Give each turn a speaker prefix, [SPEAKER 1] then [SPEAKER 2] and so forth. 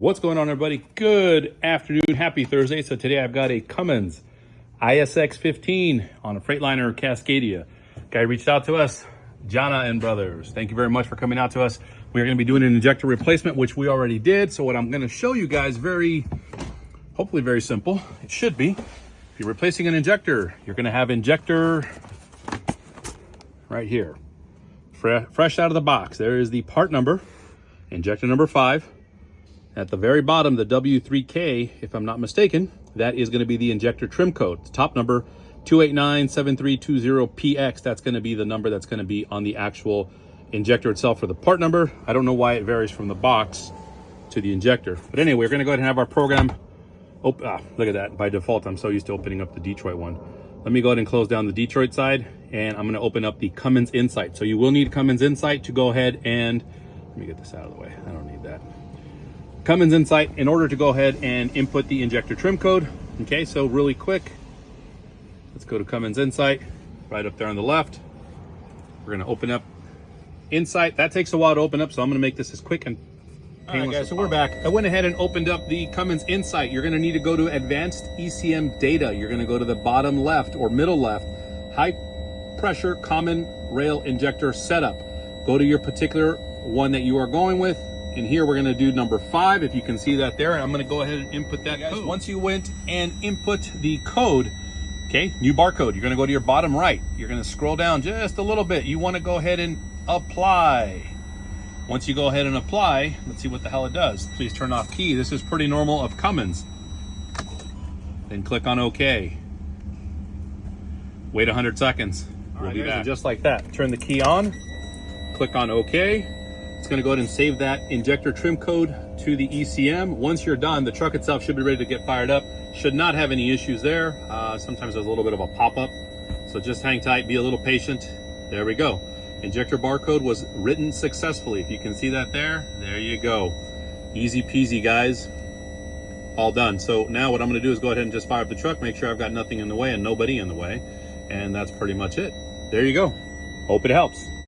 [SPEAKER 1] What's going on, everybody? Good afternoon. Happy Thursday. So today I've got a Cummins ISX15 on a Freightliner Cascadia. Guy reached out to us, Jana and Brothers. Thank you very much for coming out to us. We're going to be doing an injector replacement, which we already did. So what I'm going to show you guys, hopefully very simple. It should be. If you're replacing an injector, you're going to have injector right here. Fresh out of the box. There is the part number, injector number 5. At the very bottom, the W3K, if I'm not mistaken, that is going to be the injector trim code. The top number, 2897320PX. That's going to be the number that's going to be on the actual injector itself for the part number. I don't know why it varies from the box to the injector. But anyway, we're going to go ahead and have our program. Look at that. By default, I'm so used to opening up the Detroit one. Let me go ahead and close down the Detroit side, and I'm going to open up the Cummins Insight. So you will need Cummins Insight to go ahead and, let me get this out of the way. I don't need that. Cummins Insight in order to go ahead and input the injector trim code. Okay, so really quick, let's go to Cummins Insight, right up there on the left. We're gonna open up Insight. That takes a while to open up, so I'm gonna make this as quick and painless. All right, guys, so we're back. I went ahead and opened up the Cummins Insight. You're gonna need to go to Advanced ECM Data. You're gonna go to the bottom left or middle left, High Pressure Common Rail Injector Setup. Go to your particular one that you are going with. And here we're gonna do number 5, if you can see that there. I'm gonna go ahead and input that code. Once you went and input the code, okay, new barcode, you're gonna go to your bottom right. You're gonna scroll down just a little bit. You wanna go ahead and apply. Once you go ahead and apply, let's see what the hell it does. Please turn off key. This is pretty normal of Cummins. Then click on OK. Wait 100 seconds. We'll be back. Just like that. Turn the key on, click on OK. It's going to go ahead and save that injector trim code to the ECM. Once you're done, the truck itself should be ready to get fired up. Should not have any issues there. Sometimes there's a little bit of a pop-up. So just hang tight, be a little patient. There we go. Injector barcode was written successfully. If you can see that there you go. Easy peasy, guys. All done. So now what I'm going to do is go ahead and just fire up the truck, make sure I've got nothing in the way and nobody in the way. And that's pretty much it. There you go. Hope it helps.